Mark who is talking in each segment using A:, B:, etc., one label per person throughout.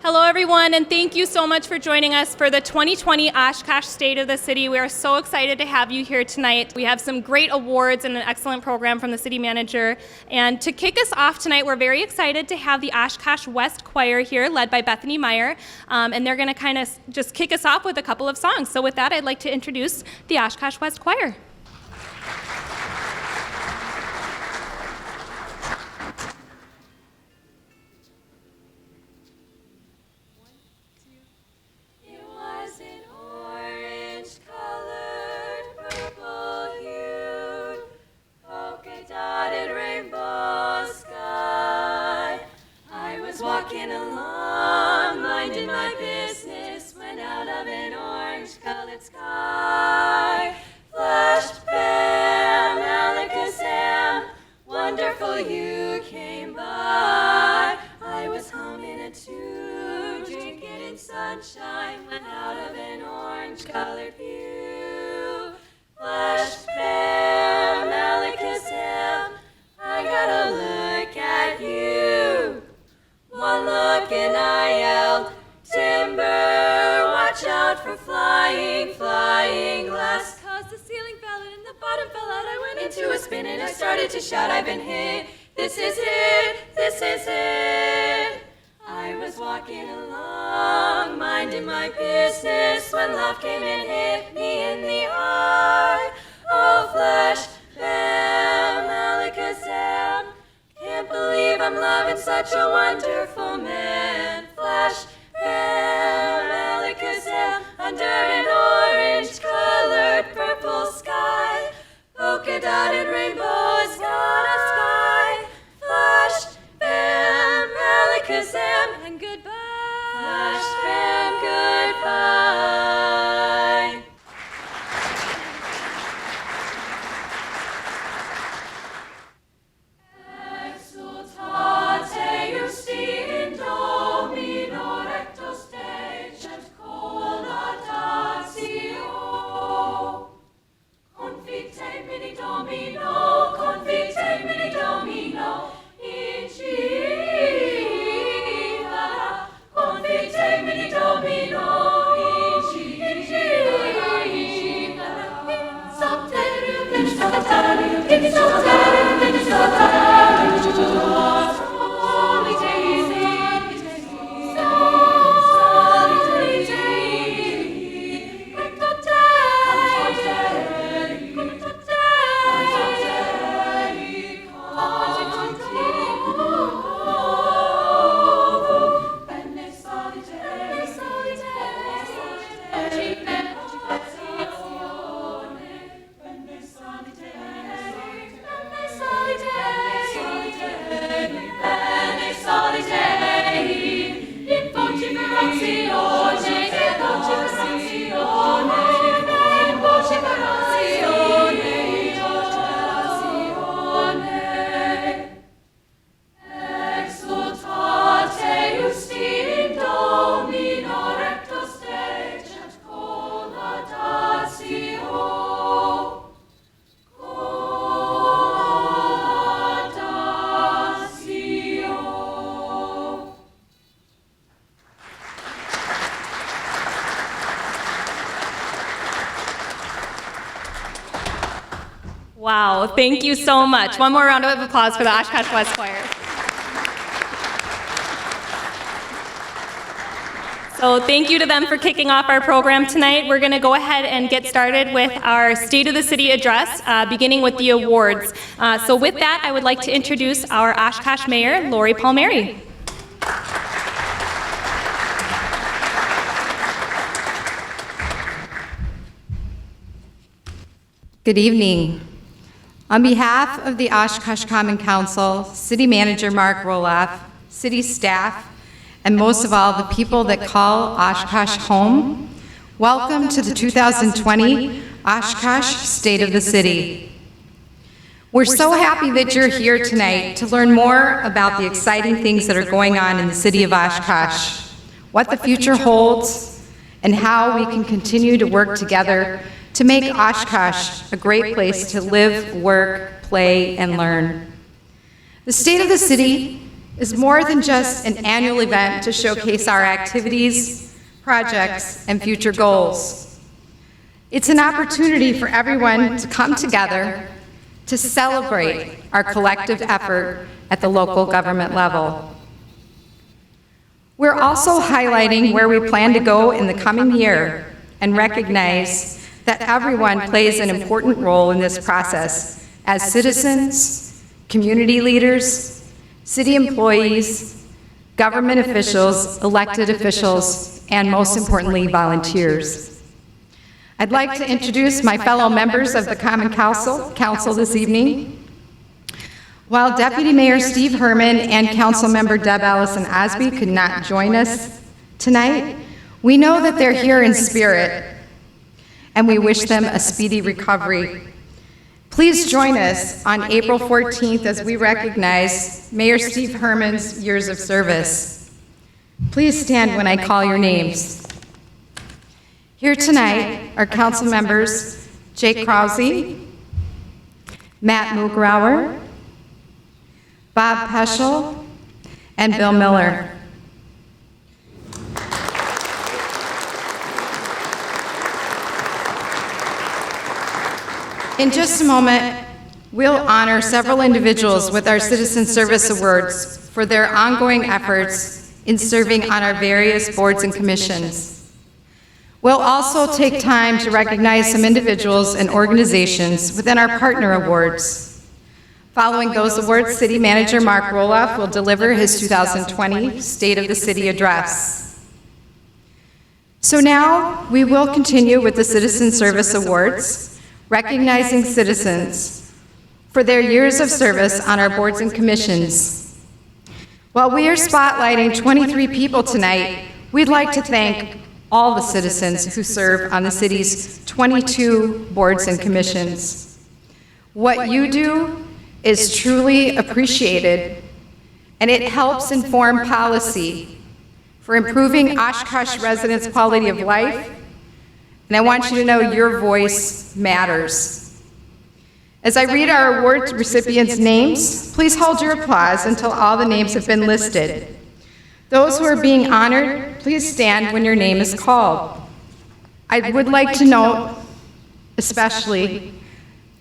A: Hello, everyone, and thank you so much for joining us for the 2020 Oshkosh State of the City. We are so excited to have you here tonight. We have some great awards and an excellent program from the city manager. And to kick us off tonight, we're very excited to have the Oshkosh West Choir here, led by Bethany Meyer, and they're going to kind of just kick us off with a couple of songs. So with that, I'd like to introduce the Oshkosh West Choir.
B: Walking along, minding my business, when out of an orange-colored sky flashed bam, alakazam, wonderful you came by. I was humming a tune, drinking in sunshine, when out of an orange-colored view flashed bam, alakazam, I gotta look at you. One look and I yelled, timber, watch out for flying glass. Cause the ceiling fell in and the bottom fell out. I went into a spin and I started to shout, I've been hit, this is it, this is it. I was walking along, minding my business, when love came and hit me in the eye. Oh, flash, bam, alakazam. Can't believe I'm loving such a wonderful man. Flash, bam, alakazam, under an orange-colored purple sky. Polka-dotted rainbows got a sky. Flash, bam, alakazam, and goodbye. Flash, bam, goodbye.
A: Wow, thank you so much. One more round of applause for the Oshkosh West Choir. So thank you to them for kicking off our program tonight. We're going to go ahead and get started with our State of the City address, beginning with the awards. So with that, I would like to introduce our Oshkosh Mayor, Lori Palmieri.
C: Good evening. On behalf of the Oshkosh Common Council, City Manager Mark Rohloff, city staff, and most of all, the people that call Oshkosh home, welcome to the 2020 Oshkosh State of the City. We're so happy that you're here tonight to learn more about the exciting things that are going on in the city of Oshkosh, what the future holds, and how we can continue to work together to make Oshkosh a great place to live, work, play, and learn. The State of the City is more than just an annual event to showcase our activities, projects, and future goals. It's an opportunity for everyone to come together to celebrate our collective effort at the local government level. We're also highlighting where we plan to go in the coming year and recognize that everyone plays an important role in this process as citizens, community leaders, city employees, government officials, elected officials, and most importantly, volunteers. I'd like to introduce my fellow members of the Common Council this evening. While Deputy Mayor Steve Herman and Councilmember Deb Allison Osby could not join us tonight, we know that they're here in spirit, and we wish them a speedy recovery. Please join us on April 14th as we recognize Mayor Steve Herman's years of service. Please stand when I call your names. Here tonight are council members Jake Krause, Matt Mugrauer, Bob Peschel, and Bill Miller. In just a moment, we'll honor several individuals with our Citizen Service Awards for their ongoing efforts in serving on our various boards and commissions. We'll also take time to recognize some individuals and organizations within our partner awards. Following those awards, City Manager Mark Rohloff will deliver his 2020 State of the City Address. So now, we will continue with the Citizen Service Awards, recognizing citizens for their years of service on our boards and commissions. While we are spotlighting 23 people tonight, we'd like to thank all the citizens who serve on the city's 22 boards and commissions. What you do is truly appreciated, and it helps inform policy for improving Oshkosh residents' quality of life, and I want you to know your voice matters. As I read our award recipients' names, please hold your applause until all the names have been listed. Those who are being honored, please stand when your name is called. I would like to note, especially,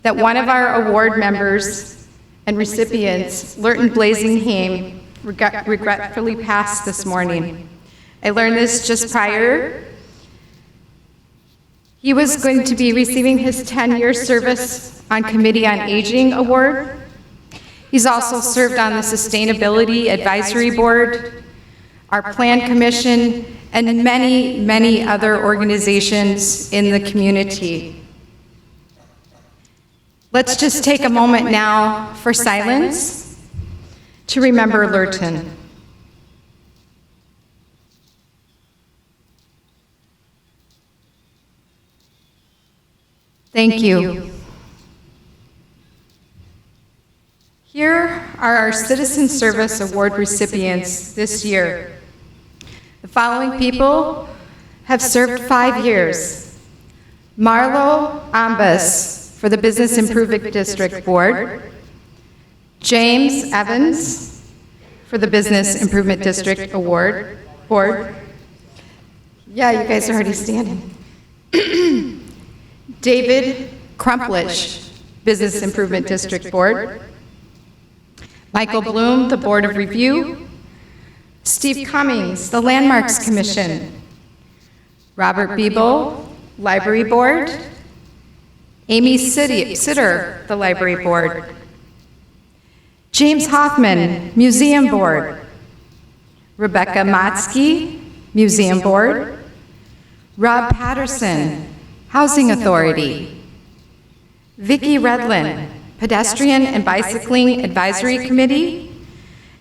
C: that one of our award members and recipients, Lurton Blazingham, regretfully passed this morning. I learned this just prior. He was going to be receiving his 10-year service on Committee on Aging Award. He's also served on the Sustainability Advisory Board, our Plan Commission, and many, many other organizations in the community. Let's just take a moment now for silence to remember Lurton. Thank you. Here are our Citizen Service Award recipients this year. The following people have served 5 years. Marlo Ambas for the Business Improvement District Board, James Evans for the Business Improvement District Board. Yeah, you guys are already standing. David Krumplish, Business Improvement District Board. Michael Bloom, the Board of Review. Steve Cummings, the Landmarks Commission. Robert Biebel, Library Board. Amy Sitter, the Library Board. James Hoffman, Museum Board. Rebecca Motzke, Museum Board. Rob Patterson, Housing Authority. Vicki Redlin, Pedestrian and Bicycling Advisory Committee.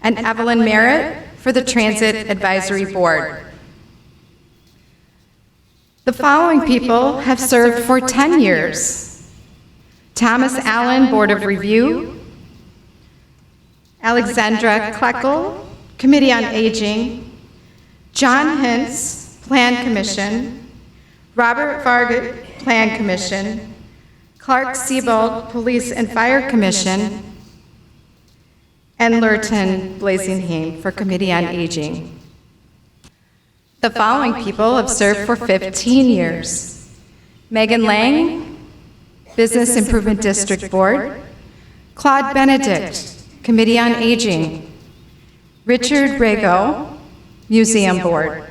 C: And Evelyn Merritt for the Transit Advisory Board. The following people have served for 10 years. Thomas Allen, Board of Review. Alexandra Kleckel, Committee on Aging. John Hintz, Plan Commission. Robert Varga, Plan Commission. Clark Siebold, Police and Fire Commission. and Lurton Blazingham for Committee on Aging. The following people have served for 15 years. Megan Lang, Business Improvement District Board. Claude Benedict, Committee on Aging. Richard Rago, Museum Board.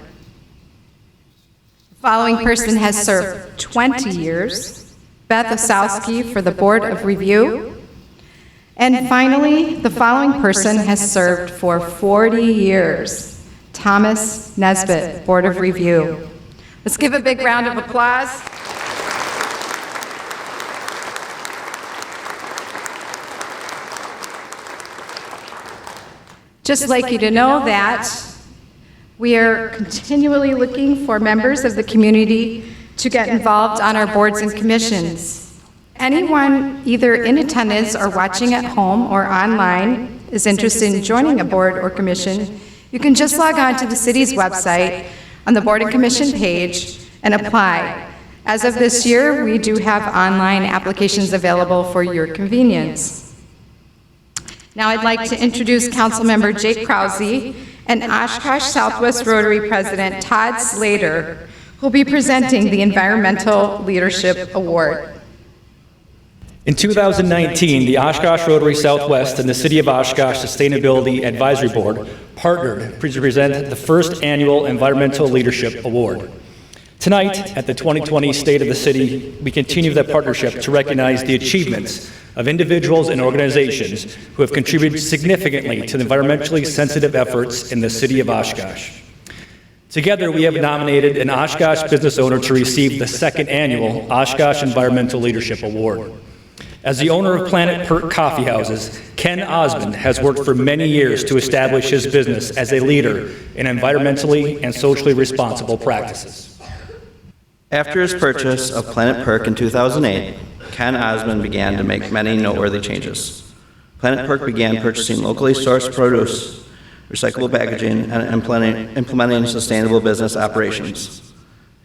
C: The following person has served 20 years. Beth Osowski for the Board of Review. And finally, the following person has served for 40 years. Thomas Nesbitt, Board of Review. Let's give a big round of applause. Just like you to know that we are continually looking for members of the community to get involved on our boards and commissions. Anyone either in attendance or watching at home or online is interested in joining a board or commission, you can just log on to the city's website on the Board and Commission page and apply. As of this year, we do have online applications available for your convenience. Now I'd like to introduce Councilmember Jake Krause and Oshkosh Southwest Rotary President Todd Slater, who will be presenting the Environmental Leadership Award.
D: In 2019, the Oshkosh Rotary Southwest and the City of Oshkosh Sustainability Advisory Board partnered to present the first annual Environmental Leadership Award. Tonight, at the 2020 State of the City, we continue that partnership to recognize the achievements of individuals and organizations who have contributed significantly to the environmentally sensitive efforts in the City of Oshkosh. Together, we have nominated an Oshkosh business owner to receive the second annual Oshkosh Environmental Leadership Award. As the owner of Planet Perk Coffee Houses, Ken Osmond has worked for many years to establish his business as a leader in environmentally and socially responsible practices.
E: After his purchase of Planet Perk in 2008, Ken Osmond began to make many noteworthy changes. Planet Perk began purchasing locally sourced produce, recyclable packaging, and implementing sustainable business operations.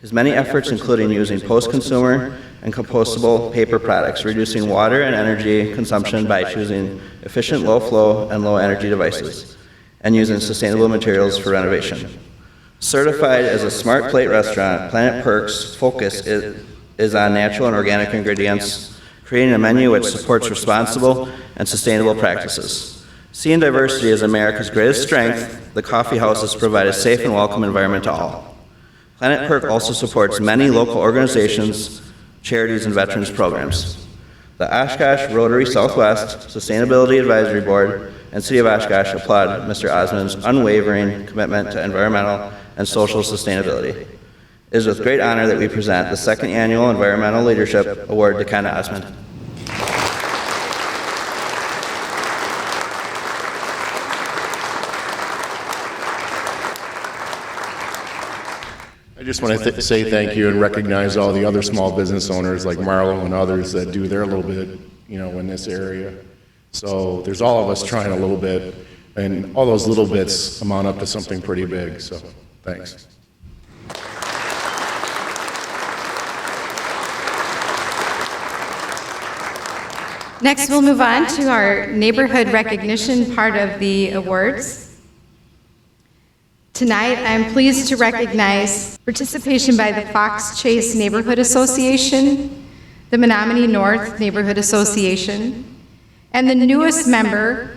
E: His many efforts including using post-consumer and compostable paper products, reducing water and energy consumption by choosing efficient low-flow and low-energy devices, and using sustainable materials for renovation. Certified as a Smart Plate restaurant, Planet Perk's focus is on natural and organic ingredients, creating a menu which supports responsible and sustainable practices. Seeing diversity as America's greatest strength, the coffee houses provide a safe and welcome environment to all. Planet Perk also supports many local organizations, charities, and veterans programs. The Oshkosh Rotary Southwest Sustainability Advisory Board and City of Oshkosh applaud Mr. Osmond's unwavering commitment to environmental and social sustainability. It is with great honor that we present the second annual Environmental Leadership Award to Ken Osmond.
F: I just want to say thank you and recognize all the other small business owners like Marlo and others that do their little bit, in this area. So there's all of us trying a little bit, and all those little bits amount up to something pretty big. So thanks.
C: Next, we'll move on to our neighborhood recognition part of the awards. Tonight, I'm pleased to recognize participation by the Fox Chase Neighborhood Association, the Menominee North Neighborhood Association, and the newest member,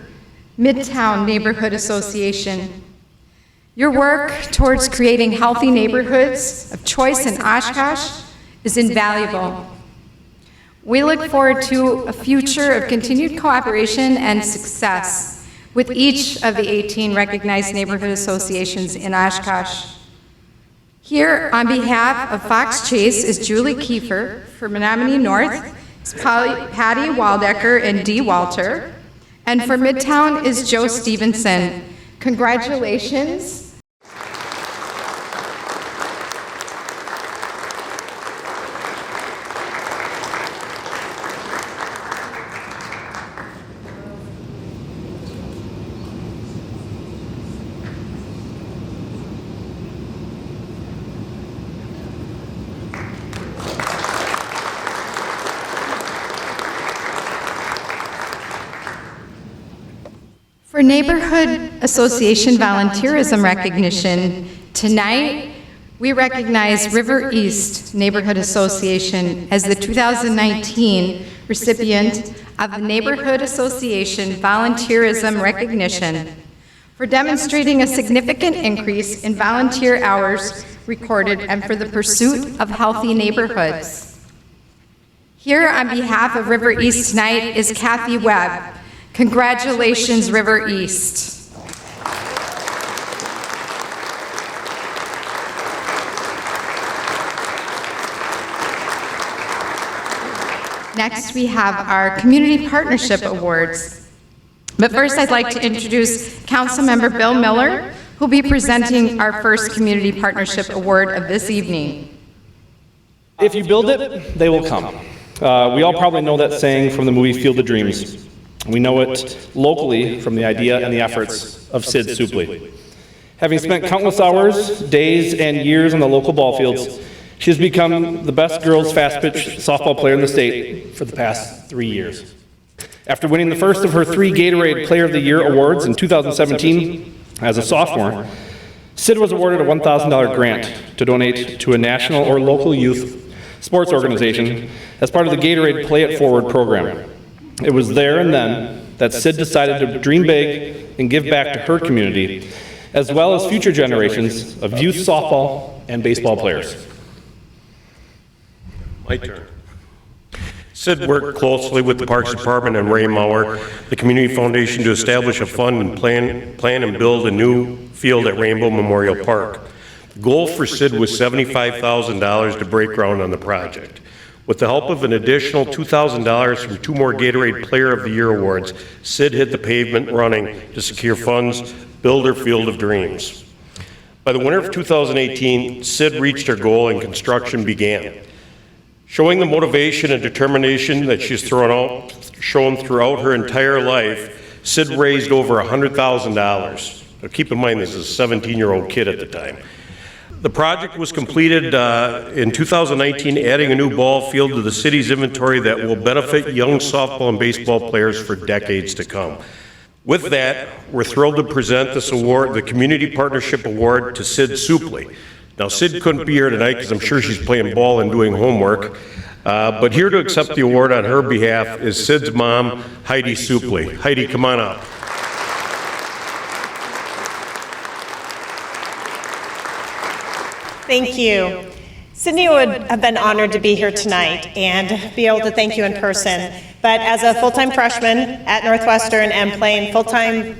C: Midtown Neighborhood Association. Your work towards creating healthy neighborhoods of choice in Oshkosh is invaluable. We look forward to a future of continued cooperation and success with each of the 18 recognized neighborhood associations in Oshkosh. Here, on behalf of Fox Chase, is Julie Kiefer. For Menominee North, is Patty Waldecker and Dee Walter. And for Midtown is Joe Stevenson. Congratulations. For For Neighborhood Association Volunteerism Recognition, tonight we recognize River East Neighborhood Association as the 2019 recipient of the Neighborhood Association Volunteerism Recognition for demonstrating a significant increase in volunteer hours recorded and for the pursuit of healthy neighborhoods. Here on behalf of River East tonight is Kathy Webb. Congratulations, River East. Next, we have our Community Partnership Awards. But first, I'd like to introduce Councilmember Bill Miller, who'll be presenting our first Community Partnership Award of this evening.
D: If you build it, they will come. We all probably know that saying from the movie Field of Dreams. We know it locally from the idea and the efforts of Sid Supley. Having spent countless hours, days, and years on the local ball fields, she has become the best girls fast-pitch softball player in the state for the past 3 years. After winning the first of her 3 Gatorade Player of the Year awards in 2017 as a sophomore, Sid was awarded a $1,000 grant to donate to a national or local youth sports organization as part of the Gatorade Play It Forward program. It was there and then that Sid decided to dream big and give back to her community, as well as future generations of youth softball and baseball players.
G: My turn. Sid worked closely with the Parks Department and Ray Mauer, the Community Foundation, to establish a fund and plan and build a new field at Rainbow Memorial Park. The goal for Sid was $75,000 to break ground on the project. With the help of an additional $2,000 from 2 more Gatorade Player of the Year awards, Sid hit the pavement running to secure funds, build her Field of Dreams. By the winter of 2018, Sid reached her goal and construction began. Showing the motivation and determination that she's shown throughout her entire life, Sid raised over $100,000. Now keep in mind this is a 17-year-old kid at the time. The project was completed in 2019, adding a new ball field to the city's inventory that will benefit young softball and baseball players for decades to come. With that, we're thrilled to present this award, the Community Partnership Award, to Sid Supley. Now, Sid couldn't be here tonight because I'm sure she's playing ball and doing homework, but here to accept the award on her behalf is Sid's mom, Heidi Supley. Heidi, come on up.
H: Thank you. Sydney would have been honored to be here tonight and be able to thank you in person. But as a full-time freshman at Northwestern and playing full-time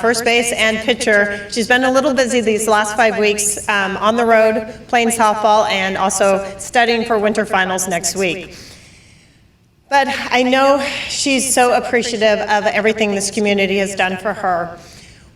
H: first base and pitcher, she's been a little busy these last 5 weeks on the road playing softball and also studying for winter finals next week. But I know she's so appreciative of everything this community has done for her.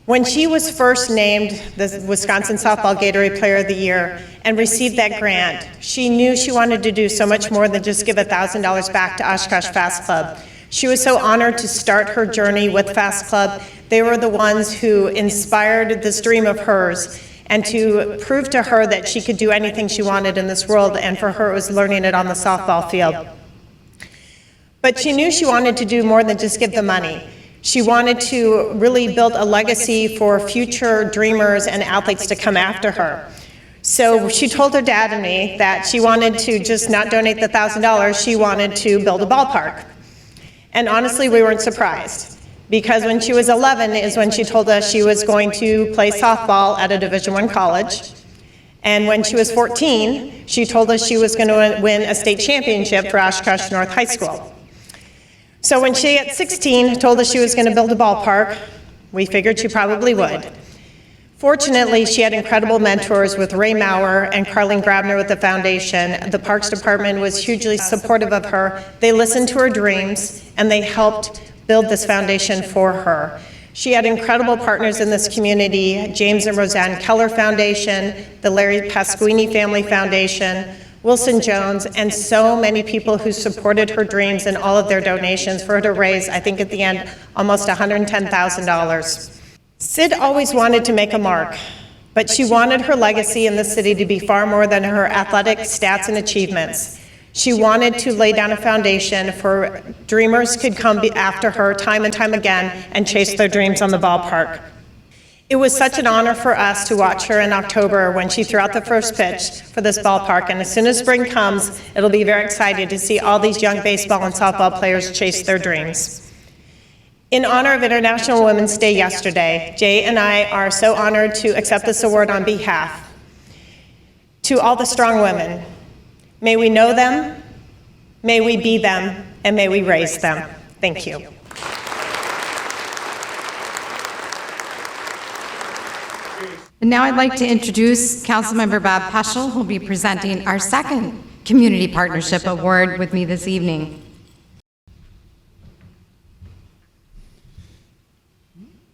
H: When she was first named the Wisconsin Softball Gatorade Player of the Year and received that grant, she knew she wanted to do so much more than just give $1,000 back to Oshkosh Fast Club. She was so honored to start her journey with Fast Club. They were the ones who inspired this dream of hers and to prove to her that she could do anything she wanted in this world, and for her it was learning it on the softball field. But she knew she wanted to do more than just give the money. She wanted to really build a legacy for future dreamers and athletes to come after her. So she told her dad and me that she wanted to just not donate the $1,000, she wanted to build a ballpark. And honestly, we weren't surprised, because when she was 11 is when she told us she was going to play softball at a Division I college. And when she was 14, she told us she was going to win a state championship for Oshkosh North High School. So when she, at 16, told us she was going to build a ballpark, we figured she probably would. Fortunately, she had incredible mentors with Ray Mauer and Carlene Grabner with the foundation. The Parks Department was hugely supportive of her. They listened to her dreams, and they helped build this foundation for her. She had incredible partners in this community: James and Roseanne Keller Foundation, the Larry Pasquini Family Foundation, Wilson Jones, and so many people who supported her dreams and all of their donations for her to raise, I think at the end, almost $110,000. Sid always wanted to make a mark, but she wanted her legacy in the city to be far more than her athletic stats and achievements. She wanted to lay down a foundation for dreamers could come after her time and time again and chase their dreams on the ballpark. It was such an honor for us to watch her in October when she threw out the first pitch for this ballpark, and as soon as spring comes, it'll be very exciting to see all these young baseball and softball players chase their dreams. In honor of International Women's Day yesterday, Jay and I are so honored to accept this award on behalf. To all the strong women, may we know them, may we be them, and may we raise them. Thank you.
C: And now I'd like to introduce Councilmember Bob Peschel, who will be presenting our second Community Partnership Award with me this evening.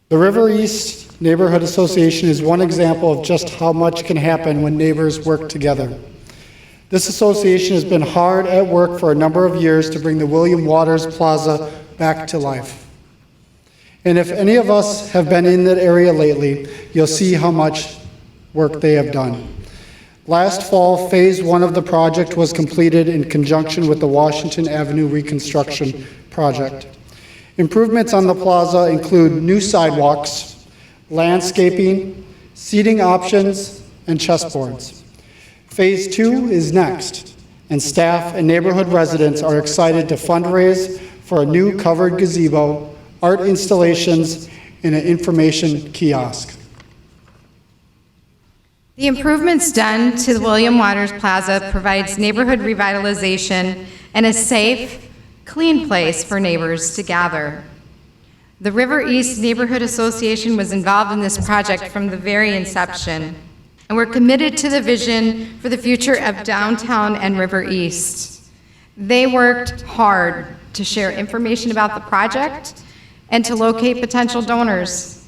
I: The River East Neighborhood Association is one example of just how much can happen when neighbors work together. This association has been hard at work for a number of years to bring the William Waters Plaza back to life. And if any of us have been in that area lately, you'll see how much work they have done. Last fall, phase 1 of the project was completed in conjunction with the Washington Avenue reconstruction project. Improvements on the plaza include new sidewalks, landscaping, seating options, and chessboards. Phase 2 is next, and staff and neighborhood residents are excited to fundraise for a new covered gazebo, art installations, and an information kiosk.
C: The improvements done to the William Waters Plaza provides neighborhood revitalization and a safe, clean place for neighbors to gather. The River East Neighborhood Association was involved in this project from the very inception, and we're committed to the vision for the future of downtown and River East. They worked hard to share information about the project and to locate potential donors.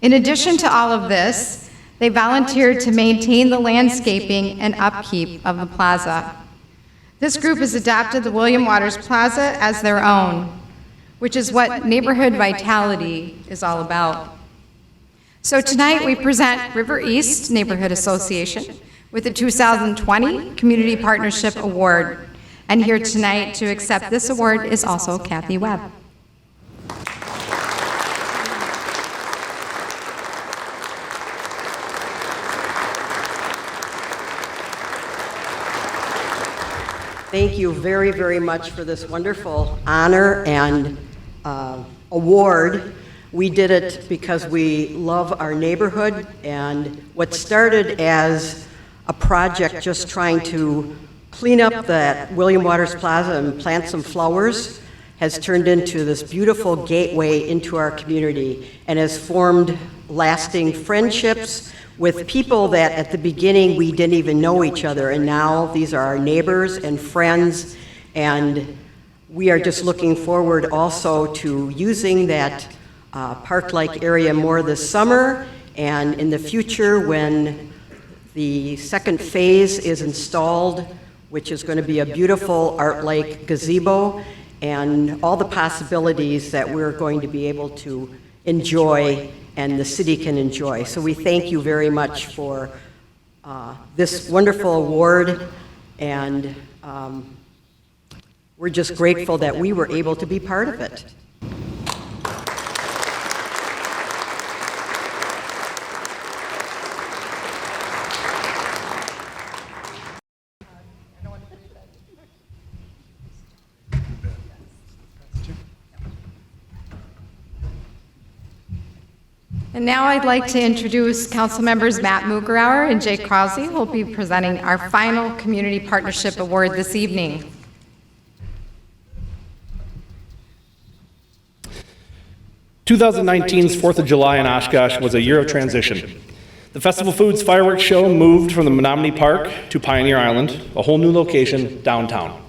C: In addition to all of this, they volunteered to maintain the landscaping and upkeep of the plaza. This group has adopted the William Waters Plaza as their own, which is what neighborhood vitality is all about. So tonight we present River East Neighborhood Association with the 2020 Community Partnership Award. And here tonight to accept this award is also Kathy Webb.
J: Thank you very, very much for this wonderful honor and award. We did it because we love our neighborhood, and what started as a project just trying to clean up that William Waters Plaza and plant some flowers has turned into this beautiful gateway into our community and has formed lasting friendships with people that at the beginning we didn't even know each other, and now these are our neighbors and friends, and we are just looking forward also to using that park-like area more this summer and in the future when the second phase is installed, which is going to be a beautiful art-like gazebo, and all the possibilities that we're going to be able to enjoy and the city can enjoy. So we thank you very much for this wonderful award, and we're just grateful that we were able to be part of it.
C: And now I'd like to introduce Council members Matt Mugrauer and Jay Krause, who will be presenting our final Community Partnership Award this evening.
D: (2019's 4th of July in Oshkosh was a year of transition. The Festival Foods fireworks show moved from the Menominee Park to Pioneer Island, a whole new location downtown.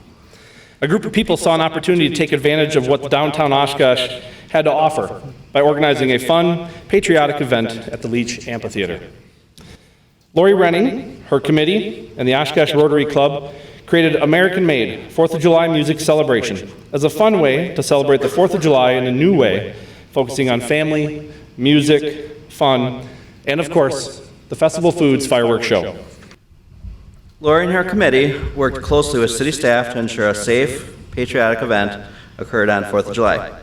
D: A group of people saw an opportunity to take advantage of what downtown Oshkosh had to offer by organizing a fun, patriotic event at the Leach Amphitheater. Lori Renning, her committee, and the Oshkosh Rotary Club created American Made 4th of July Music Celebration as a fun way to celebrate the 4th of July in a new way, focusing on family, music, fun, and of course, the Festival Foods fireworks show.
E: Lori and her committee worked closely with city staff to ensure a safe, patriotic event occurred on 4th of July.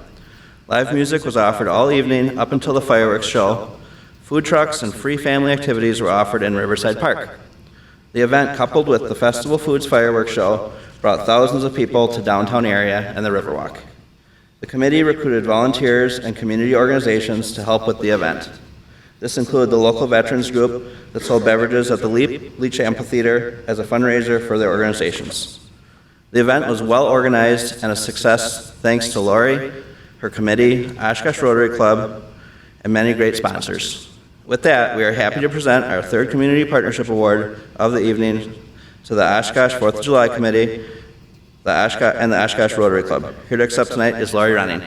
E: Live music was offered all evening up until the fireworks show. Food trucks and free family activities were offered in Riverside Park. The event, coupled with the Festival Foods fireworks show, brought thousands of people to downtown area and the Riverwalk. The committee recruited volunteers and community organizations to help with the event. This included the local veterans group that sold beverages at the Leach Amphitheater as a fundraiser for their organizations. The event was well organized and a success thanks to Lori, her committee, Oshkosh Rotary Club, and many great sponsors. With that, we are happy to present our third Community Partnership Award of the evening to the Oshkosh 4th of July Committee and the Oshkosh Rotary Club. Here to accept tonight is Lori Running.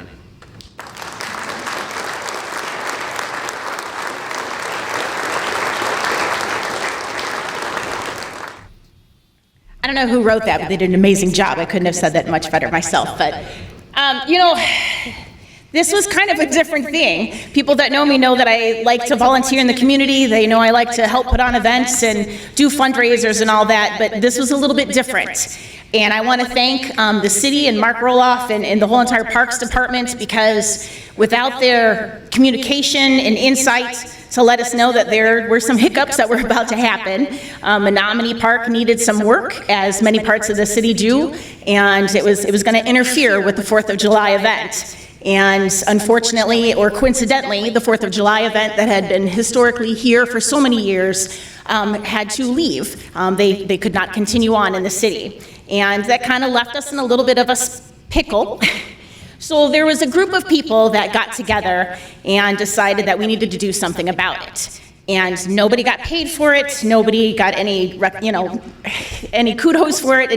K: I don't know who wrote that, but they did an amazing job. I couldn't have said that much better myself. But, this was kind of a different thing. People that know me know that I like to volunteer in the community. They know I like to help put on events and do fundraisers and all that, but this was a little bit different. And I want to thank the city and Mark Rohloff and the whole entire Parks Department, because without their communication and insight to let us know that there were some hiccups that were about to happen, Menominee Park needed some work, as many parts of the city do, and it was going to interfere with the 4th of July event. And unfortunately, or coincidentally, the 4th of July event that had been historically here for so many years had to leave. They could not continue on in the city. And that kind of left us in a little bit of a pickle. So there was a group of people that got together and decided that we needed to do something about it. And nobody got paid for it, nobody got any kudos for it,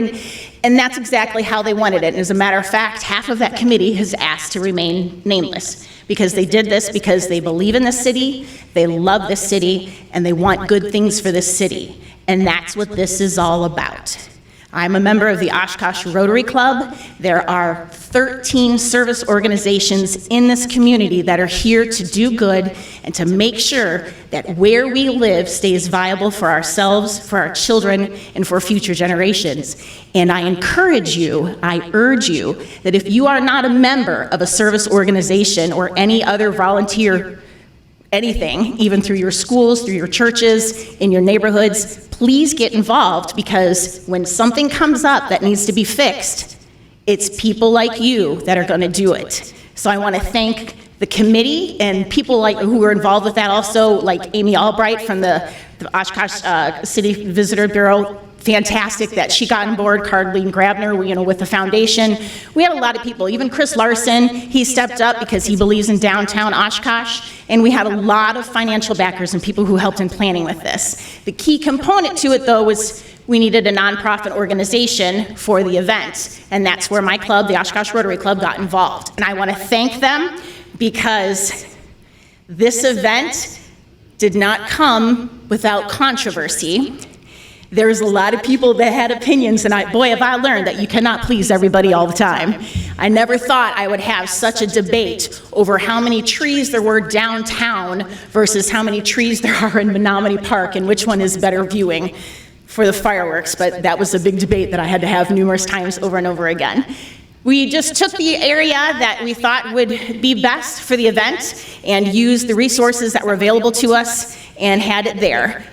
K: and that's exactly how they wanted it. And as a matter of fact, half of that committee has asked to remain nameless, because they did this because they believe in the city, they love the city, and they want good things for the city. And that's what this is all about. I'm a member of the Oshkosh Rotary Club. There are 13 service organizations in this community that are here to do good and to make sure that where we live stays viable for ourselves, for our children, and for future generations. And I encourage you, I urge you, that if you are not a member of a service organization or any other volunteer anything, even through your schools, through your churches, in your neighborhoods, please get involved, because when something comes up that needs to be fixed, it's people like you that are going to do it. So I want to thank the committee and people who are involved with that also, like Amy Albright from the Oshkosh City Visitor Bureau. Fantastic that she got on board, Carleen Grabner, with the foundation. We had a lot of people, even Chris Larson, he stepped up because he believes in downtown Oshkosh, and we had a lot of financial backers and people who helped in planning with this. The key component to it, though, was we needed a nonprofit organization for the event, and that's where my club, the Oshkosh Rotary Club, got involved. And I want to thank them, because this event did not come without controversy. There's a lot of people that had opinions, and boy, have I learned that you cannot please everybody all the time. I never thought I would have such a debate over how many trees there were downtown versus how many trees there are in Menominee Park and which one is better viewing for the fireworks, but that was a big debate that I had to have numerous times over and over again. We just took the area that we thought would be best for the event and used the resources that were available to us and had it there.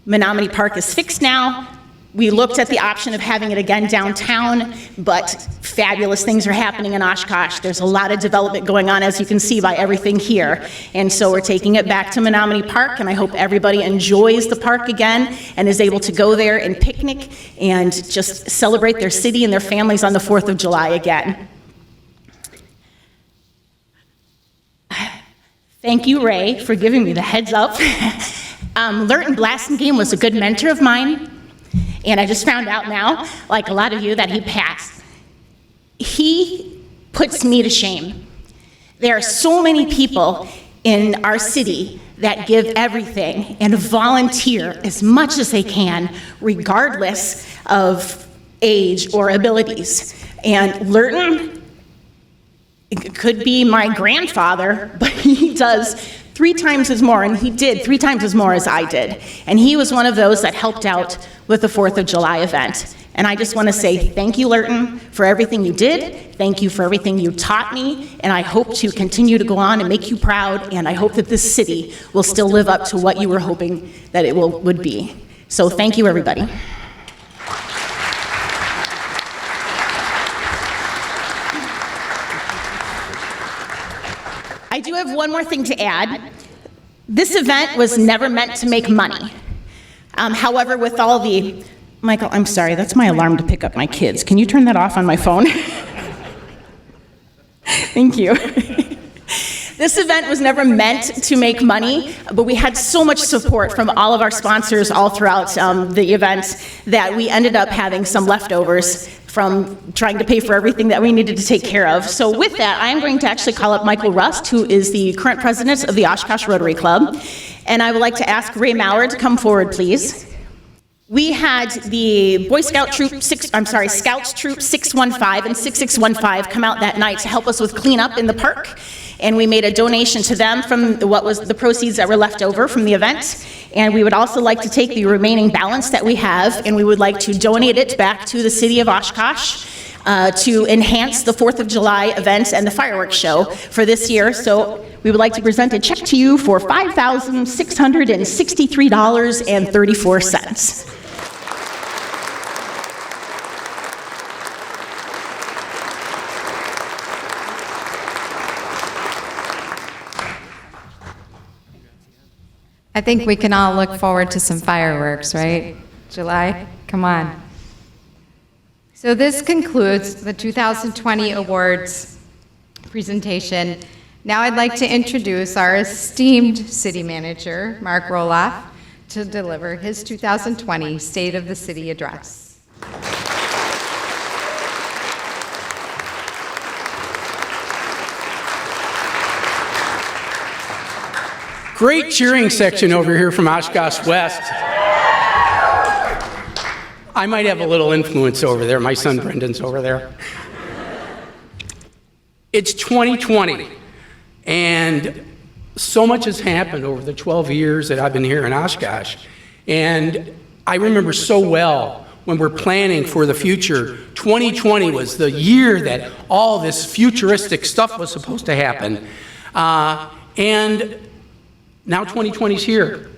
K: Menominee Park is fixed now. We looked at the option of having it again downtown, but fabulous things are happening in Oshkosh. There's a lot of development going on, as you can see by everything here. And so we're taking it back to Menominee Park, and I hope everybody enjoys the park again and is able to go there and picnic and just celebrate their city and their families on the 4th of July again. Thank you, Ray, for giving me the heads up. Lurton Blasingame was a good mentor of mine, and I just found out now, like a lot of you, that he passed. He puts me to shame. There are so many people in our city that give everything and volunteer as much as they can, regardless of age or abilities. And Lurton, it could be my grandfather, but he does 3 times as more, and he did 3 times as more as I did. And he was one of those that helped out with the 4th of July event. And I just want to say thank you, Lurton, for everything you did. Thank you for everything you taught me. And I hope to continue to go on and make you proud. And I hope that this city will still live up to what you were hoping that it would be. So thank you, everybody. I do have one more thing to add. This event was never meant to make money. However, with all the, Michael, I'm sorry, that's my alarm to pick up my kids. Can you turn that off on my phone? Thank you. This event was never meant to make money, but we had so much support from all of our sponsors all throughout the event that we ended up having some leftovers from trying to pay for everything that we needed to take care of. So with that, I am going to actually call up Michael Rust, who is the current president of the Oshkosh Rotary Club. And I would like to ask Ray Maurer to come forward, please. We had the Scouts Troop 615 and 6615 come out that night to help us with cleanup in the park. And we made a donation to them from what was the proceeds that were left over from the event. And we would also like to take the remaining balance that we have, and we would like to donate it back to the city of Oshkosh to enhance the 4th of July events and the fireworks show for this year. So we would like to present a check to you for $5,663.34.
C: I think we can all look forward to some fireworks, right? July, come on. So this concludes the 2020 awards presentation. Now I'd like to introduce our esteemed city manager, Mark Rohloff, to deliver his 2020 State of the City address.
L: Great cheering section over here from Oshkosh West. I might have a little influence over there. My son Brendan's over there. It's 2020, and so much has happened over the 12 years that I've been here in Oshkosh. And I remember so well when we're planning for the future, 2020 was the year that all this futuristic stuff was supposed to happen. And now 2020's here,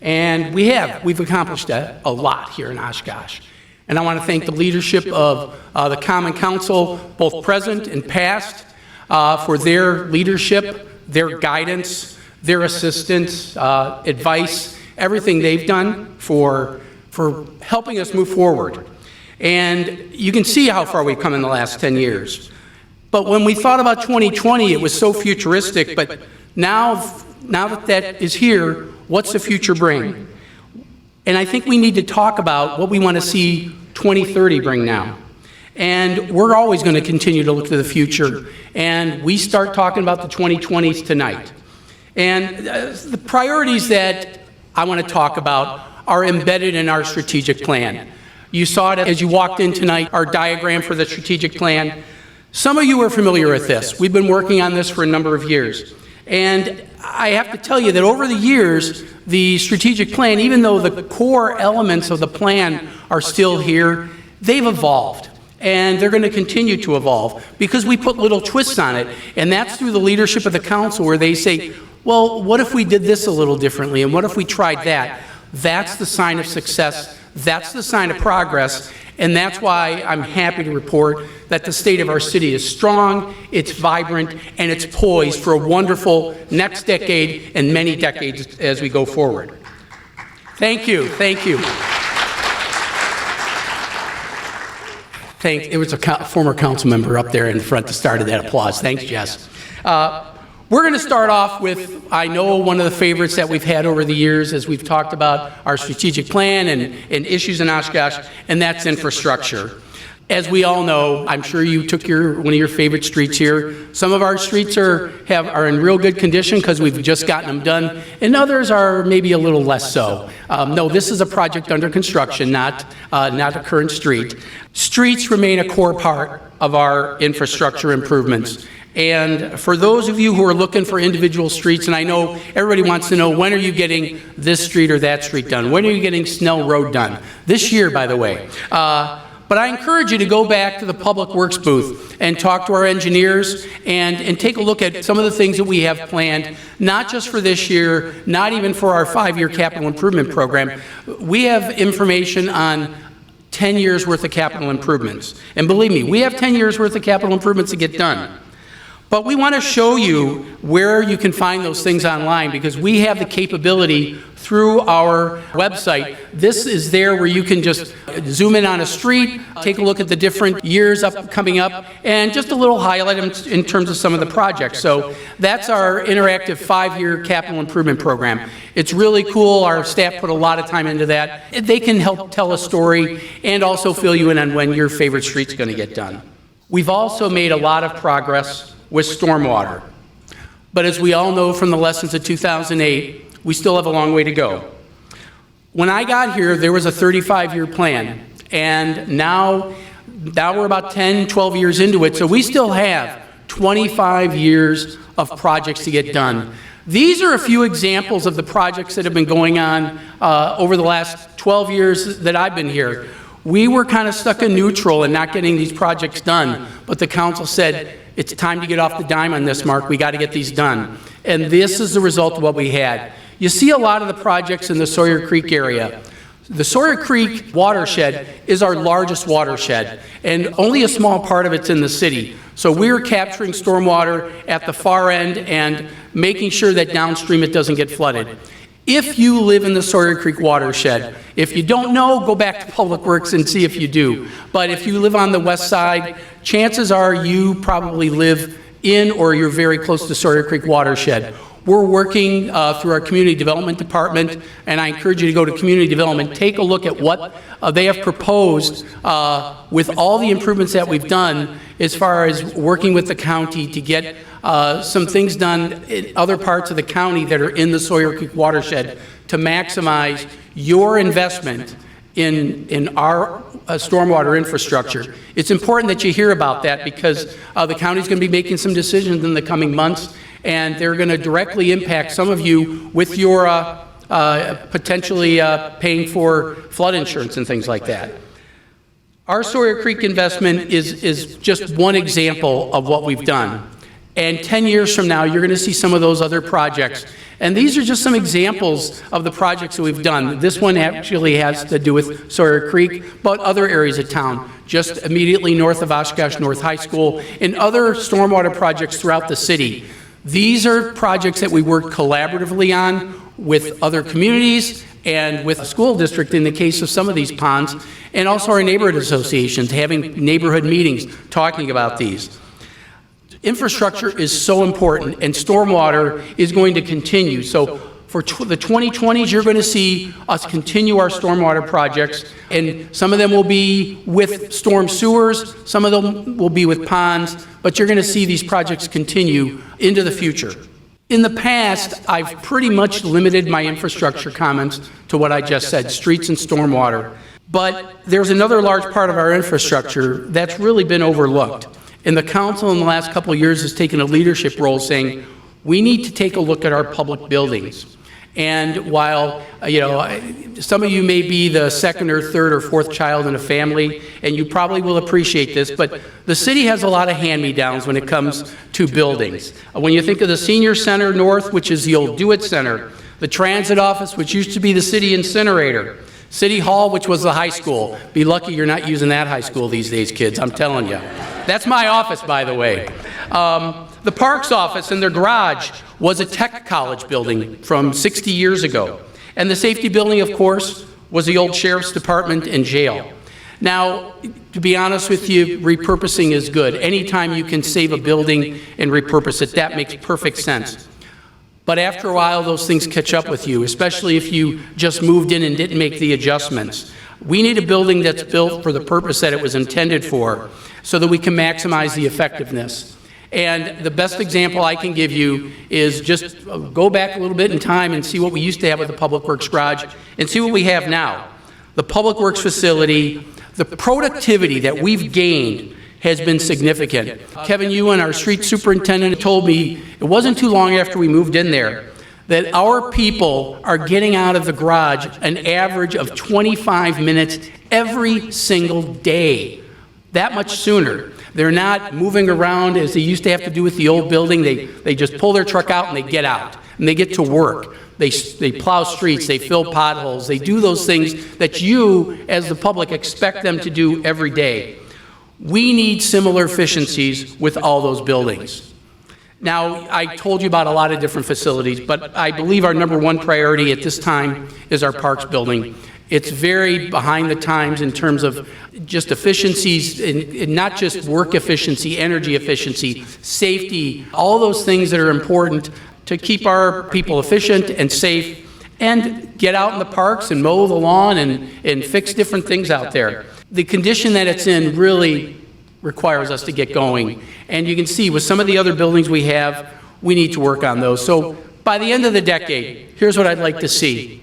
L: and we've accomplished a lot here in Oshkosh. And I want to thank the leadership of the Common Council, both present and past, for their leadership, their guidance, their assistance, advice, everything they've done for helping us move forward. And you can see how far we've come in the last 10 years. But when we thought about 2020, it was so futuristic, but now that is here, what's the future bring? And I think we need to talk about what we want to see 2030 bring now. And we're always going to continue to look to the future. And we start talking about the 2020s tonight. And the priorities that I want to talk about are embedded in our strategic plan. You saw it as you walked in tonight, our diagram for the strategic plan. Some of you are familiar with this. We've been working on this for a number of years. And I have to tell you that over the years, the strategic plan, even though the core elements of the plan are still here, they've evolved. And they're going to continue to evolve because we put little twists on it. And that's through the leadership of the council where they say, well, what if we did this a little differently? And what if we tried that? That's the sign of success. That's the sign of progress. And that's why I'm happy to report that the state of our city is strong, it's vibrant, and it's poised for a wonderful next decade and many decades as we go forward. Thank you. Thank you. It was a former council member up there in front that started that applause. Thanks, Jess. We're going to start off with, I know, one of the favorites that we've had over the years as we've talked about our strategic plan and issues in Oshkosh, and that's infrastructure. As we all know, I'm sure you took one of your favorite streets here. Some of our streets are in real good condition because we've just gotten them done, and others are maybe a little less so. No, this is a project under construction, not a current street. Streets remain a core part of our infrastructure improvements. And for those of you who are looking for individual streets, and I know everybody wants to know, when are you getting this street or that street done? When are you getting Snell Road done? This year, by the way. But I encourage you to go back to the Public Works booth and talk to our engineers and take a look at some of the things that we have planned, not just for this year, not even for our 5-year capital improvement program. We have information on 10 years worth of capital improvements. And believe me, we have 10 years worth of capital improvements to get done. But we want to show you where you can find those things online, because we have the capability through our website. This is there where you can just zoom in on a street, take a look at the different years coming up, and just a little highlight in terms of some of the projects. So that's our interactive 5-year capital improvement program. It's really cool. Our staff put a lot of time into that. They can help tell a story and also fill you in on when your favorite street's going to get done. We've also made a lot of progress with stormwater. But as we all know from the lessons of 2008, we still have a long way to go. When I got here, there was a 35-year plan, and now we're about 10, 12 years into it, so we still have 25 years of projects to get done. These are a few examples of the projects that have been going on over the last 12 years that I've been here. We were kind of stuck in neutral and not getting these projects done, but the council said, it's time to get off the dime on this, Mark. We got to get these done. And this is the result of what we had. You see a lot of the projects in the Sawyer Creek area. The Sawyer Creek watershed is our largest watershed, and only a small part of it's in the city. So we're capturing stormwater at the far end and making sure that downstream it doesn't get flooded. If you live in the Sawyer Creek watershed, if you don't know, go back to Public Works and see if you do. But if you live on the west side, chances are you probably live in or you're very close to Sawyer Creek watershed. We're working through our community development department, and I encourage you to go to community development, take a look at what they have proposed with all the improvements that we've done as far as working with the county to get some things done in other parts of the county that are in the Sawyer Creek watershed to maximize your investment in our stormwater infrastructure. It's important that you hear about that, because the county's going to be making some decisions in the coming months, and they're going to directly impact some of you with your potentially paying for flood insurance and things like that. Our Sawyer Creek investment is just one example of what we've done. And 10 years from now, you're going to see some of those other projects. And these are just some examples of the projects that we've done. This one actually has to do with Sawyer Creek, but other areas of town, just immediately north of Oshkosh North High School, and other stormwater projects throughout the city. These are projects that we work collaboratively on with other communities and with the school district in the case of some of these ponds, and also our neighborhood associations, having neighborhood meetings, talking about these. Infrastructure is so important, and stormwater is going to continue. So for the 2020s, you're going to see us continue our stormwater projects, and some of them will be with storm sewers, some of them will be with ponds, but you're going to see these projects continue into the future. In the past, I've pretty much limited my infrastructure comments to what I just said, streets and stormwater. But there's another large part of our infrastructure that's really been overlooked. And the council in the last couple of years has taken a leadership role saying, we need to take a look at our public buildings. And while, some of you may be the second or third or fourth child in a family, and you probably will appreciate this, but the city has a lot of hand-me-downs when it comes to buildings. When you think of the Senior Center North, which is the old Do-It Center, the Transit Office, which used to be the city incinerator, City Hall, which was the high school. Be lucky you're not using that high school these days, kids, I'm telling you. That's my office, by the way. The Parks office in their garage was a tech college building from 60 years ago. And the safety building, of course, was the old sheriff's department and jail. Now, to be honest with you, repurposing is good. Anytime you can save a building and repurpose it, that makes perfect sense. But after a while, those things catch up with you, especially if you just moved in and didn't make the adjustments. We need a building that's built for the purpose that it was intended for, so that we can maximize the effectiveness. And the best example I can give you is just go back a little bit in time and see what we used to have with the Public Works garage and see what we have now. The Public Works facility, the productivity that we've gained has been significant. Kevin Ewan, our street superintendent, told me it wasn't too long after we moved in there that our people are getting out of the garage an average of 25 minutes every single day. That much sooner. They're not moving around as they used to have to do with the old building. They just pull their truck out and they get out and they get to work. They plow streets, they fill potholes, they do those things that you, as the public, expect them to do every day. We need similar efficiencies with all those buildings. Now, I told you about a lot of different facilities, but I believe our number one priority at this time is our parks building. It's very behind the times in terms of just efficiencies, and not just work efficiency, energy efficiency, safety, all those things that are important to keep our people efficient and safe and get out in the parks and mow the lawn and fix different things out there. The condition that it's in really requires us to get going. And you can see with some of the other buildings we have, we need to work on those. So by the end of the decade, here's what I'd like to see.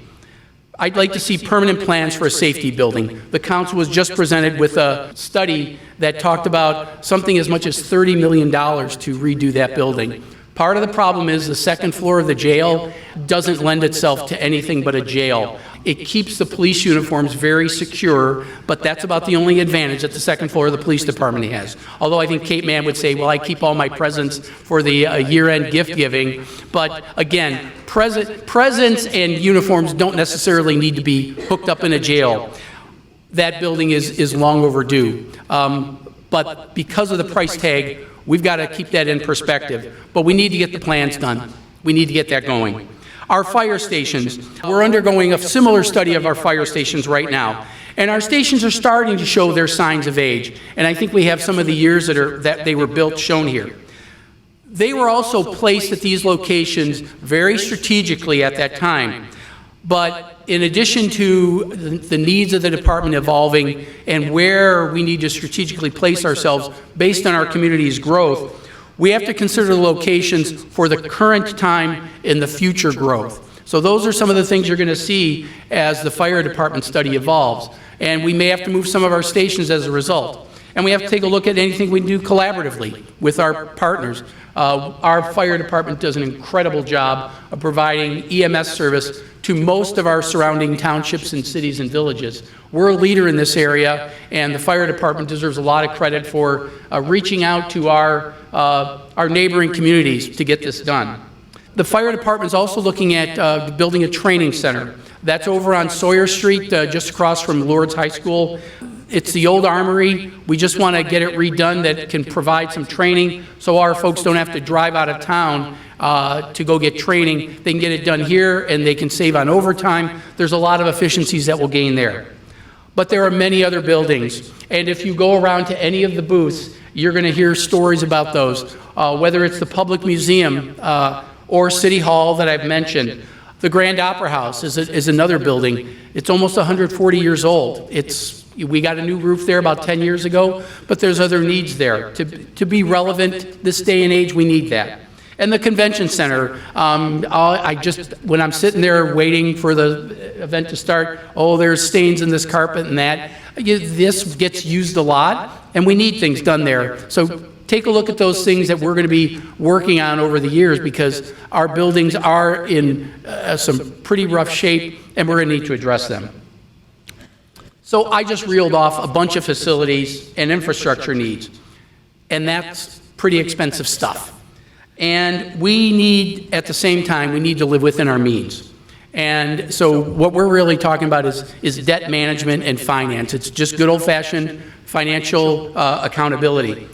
L: I'd like to see permanent plans for a safety building. The council was just presented with a study that talked about something as much as $30 million to redo that building. Part of the problem is the second floor of the jail doesn't lend itself to anything but a jail. It keeps the police uniforms very secure, but that's about the only advantage that the second floor of the police department has. Although I think Kate Mann would say, well, I keep all my presents for the year-end gift giving. But again, presents and uniforms don't necessarily need to be hooked up in a jail. That building is long overdue. But because of the price tag, we've got to keep that in perspective. But we need to get the plans done. We need to get that going. Our fire stations, we're undergoing a similar study of our fire stations right now. And our stations are starting to show their signs of age. And I think we have some of the years that they were built shown here. They were also placed at these locations very strategically at that time. But in addition to the needs of the department evolving and where we need to strategically place ourselves based on our community's growth, we have to consider the locations for the current time and the future growth. So those are some of the things you're going to see as the fire department study evolves. And we may have to move some of our stations as a result. And we have to take a look at anything we can do collaboratively with our partners. Our fire department does an incredible job of providing EMS service to most of our surrounding townships and cities and villages. We're a leader in this area, and the fire department deserves a lot of credit for reaching out to our neighboring communities to get this done. The fire department is also looking at building a training center. That's over on Sawyer Street, just across from Lourdes High School. It's the old armory. We just want to get it redone that can provide some training so our folks don't have to drive out of town to go get training. They can get it done here and they can save on overtime. There's a lot of efficiencies that will gain there. But there are many other buildings. And if you go around to any of the booths, you're going to hear stories about those, whether it's the Public Museum or City Hall that I've mentioned. The Grand Opera House is another building. It's almost 140 years old. We got a new roof there about 10 years ago, but there's other needs there. To be relevant this day and age, we need that. And the convention center, when I'm sitting there waiting for the event to start, oh, there's stains in this carpet and that. This gets used a lot, and we need things done there. So take a look at those things that we're going to be working on over the years, because our buildings are in some pretty rough shape, and we're going to need to address them. So I just reeled off a bunch of facilities and infrastructure needs, and that's pretty expensive stuff. And we need, at the same time, we need to live within our means. And so what we're really talking about is debt management and finance. It's just good old-fashioned financial accountability.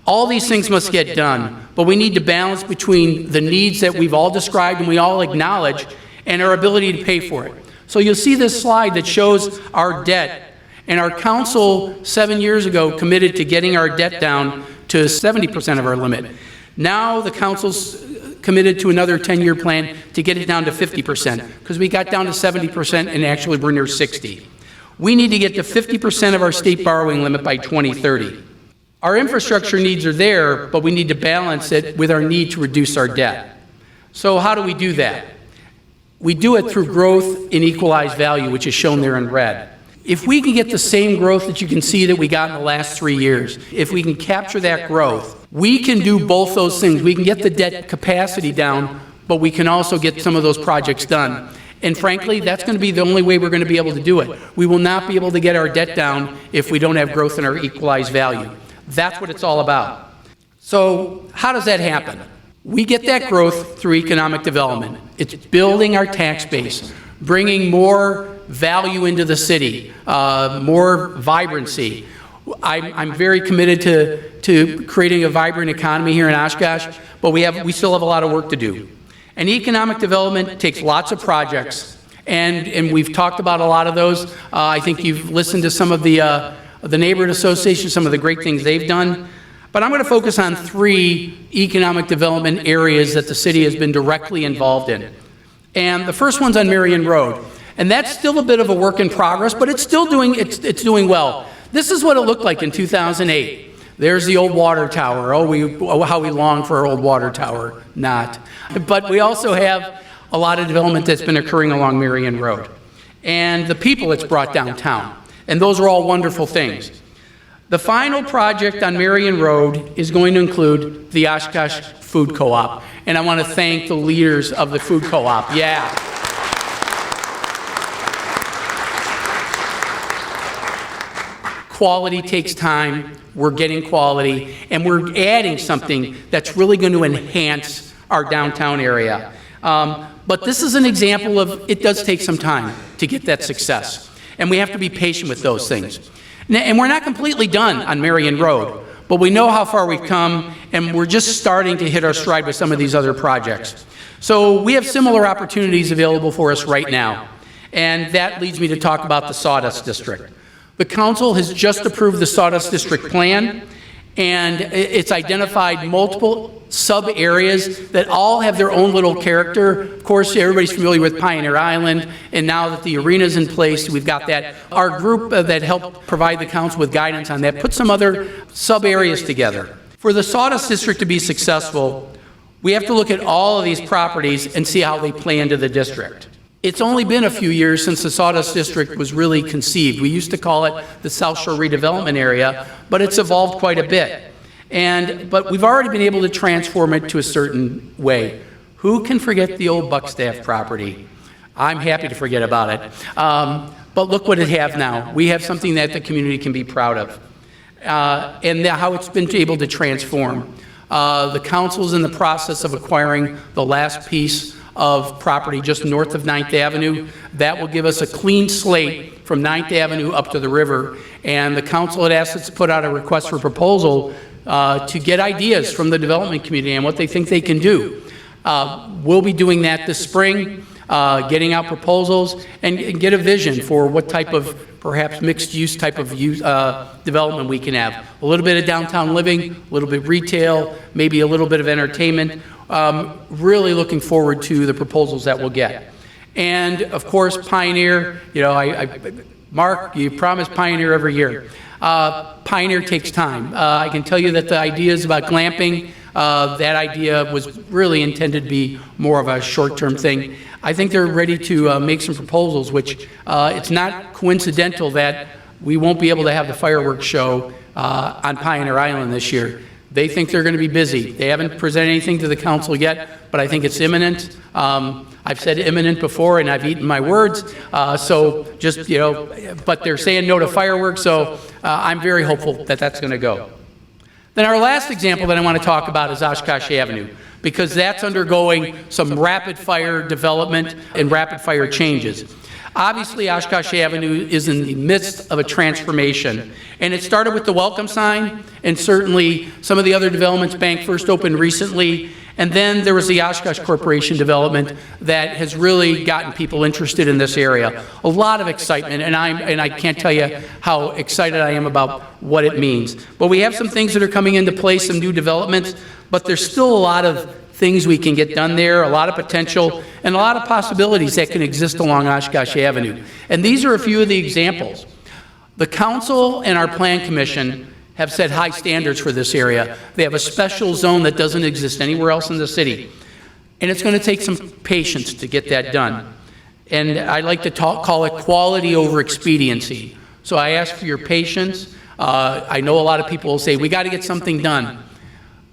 L: All these things must get done, but we need to balance between the needs that we've all described and we all acknowledge and our ability to pay for it. So you'll see this slide that shows our debt. And our council 7 years ago committed to getting our debt down to 70% of our limit. Now the council's committed to another 10-year plan to get it down to 50%, because we got down to 70% and actually we're near 60%. We need to get to 50% of our state borrowing limit by 2030. Our infrastructure needs are there, but we need to balance it with our need to reduce our debt. So how do we do that? We do it through growth in equalized value, which is shown there in red. If we can get the same growth that you can see that we got in the last 3 years, if we can capture that growth, we can do both those things. We can get the debt capacity down, but we can also get some of those projects done. And frankly, that's going to be the only way we're going to be able to do it. We will not be able to get our debt down if we don't have growth in our equalized value. That's what it's all about. So how does that happen? We get that growth through economic development. It's building our tax base, bringing more value into the city, more vibrancy. I'm very committed to creating a vibrant economy here in Oshkosh, but we still have a lot of work to do. And economic development takes lots of projects, and we've talked about a lot of those. I think you've listened to some of the neighborhood associations, some of the great things they've done. But I'm going to focus on 3 economic development areas that the city has been directly involved in. And the first one's on Marion Road. And that's still a bit of a work in progress, but it's still doing well. This is what it looked like in 2008. There's the old water tower. How we long for our old water tower. Not. But we also have a lot of development that's been occurring along Marion Road. And the people it's brought downtown. And those are all wonderful things. The final project on Marion Road is going to include the Oshkosh Food Co-op. And I want to thank the leaders of the food co-op. Yeah. Quality takes time. We're getting quality, and we're adding something that's really going to enhance our downtown area. But this is an example of it does take some time to get that success, and we have to be patient with those things. And we're not completely done on Marion Road, but we know how far we've come, and we're just starting to hit our stride with some of these other projects. So we have similar opportunities available for us right now, and that leads me to talk about the Sawdust District. The council has just approved the Sawdust District plan, and it's identified multiple sub-areas that all have their own little character. Of course, everybody's familiar with Pioneer Island, and now that the arena's in place, we've got that. Our group that helped provide the council with guidance on that put some other sub-areas together. For the Sawdust District to be successful, we have to look at all of these properties and see how they play into the district. It's only been a few years since the Sawdust District was really conceived. We used to call it the South Shore Redevelopment Area, but it's evolved quite a bit. But we've already been able to transform it to a certain way. Who can forget the old Buckstaff property? I'm happy to forget about it. But look what it has now. We have something that the community can be proud of. And how it's been able to transform. The council's in the process of acquiring the last piece of property just north of 9th Avenue. That will give us a clean slate from 9th Avenue up to the river. And the council had asked us to put out a request for proposal to get ideas from the development community and what they think they can do. We'll be doing that this spring, getting out proposals and get a vision for what type of perhaps mixed-use type of development we can have. A little bit of downtown living, a little bit of retail, maybe a little bit of entertainment. Really looking forward to the proposals that we'll get. And of course, Pioneer, Mark, you promise Pioneer every year. Pioneer takes time. I can tell you that the ideas about glamping, that idea was really intended to be more of a short-term thing. I think they're ready to make some proposals, which it's not coincidental that we won't be able to have the fireworks show on Pioneer Island this year. They think they're going to be busy. They haven't presented anything to the council yet, but I think it's imminent. I've said imminent before, and I've eaten my words. So just, but they're saying no to fireworks, so I'm very hopeful that that's going to go. Then our last example that I want to talk about is Oshkosh Avenue, because that's undergoing some rapid-fire development and rapid-fire changes. Obviously, Oshkosh Avenue is in the midst of a transformation, and it started with the welcome sign, and certainly some of the other developments. Bank first opened recently, and then there was the Oshkosh Corporation development that has really gotten people interested in this area. A lot of excitement, and I can't tell you how excited I am about what it means. But we have some things that are coming into place, some new developments, but there's still a lot of things we can get done there, a lot of potential, and a lot of possibilities that can exist along Oshkosh Avenue. And these are a few of the examples. The council and our plan commission have set high standards for this area. They have a special zone that doesn't exist anywhere else in the city. And it's going to take some patience to get that done. And I like to call it quality over expediency. So I ask for your patience. I know a lot of people will say, we got to get something done.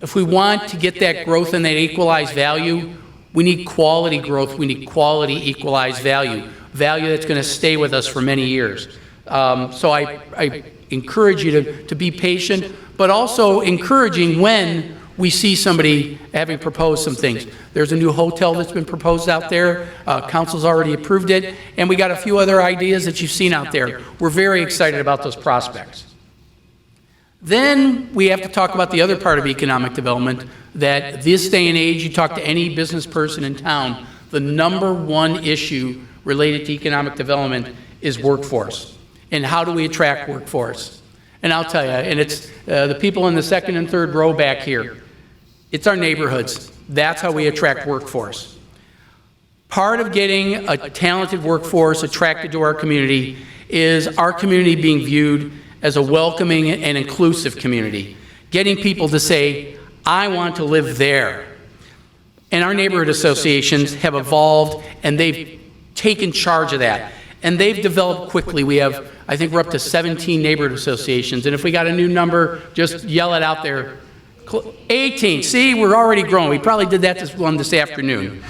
L: If we want to get that growth and that equalized value, we need quality growth, we need quality equalized value that's going to stay with us for many years. So I encourage you to be patient, but also encouraging when we see somebody having proposed some things. There's a new hotel that's been proposed out there. Council's already approved it, and we got a few other ideas that you've seen out there. We're very excited about those prospects. Then we have to talk about the other part of economic development, that this day and age, you talk to any business person in town, the number one issue related to economic development is workforce. And how do we attract workforce? And I'll tell you, and it's the people in the second and third row back here, it's our neighborhoods. That's how we attract workforce. Part of getting a talented workforce attracted to our community is our community being viewed as a welcoming and inclusive community, getting people to say, I want to live there. And our neighborhood associations have evolved, and they've taken charge of that. And they've developed quickly. We have, I think we're up to 17 neighborhood associations, and if we got a new number, just yell it out there. 18, see, we're already growing. We probably did that this afternoon.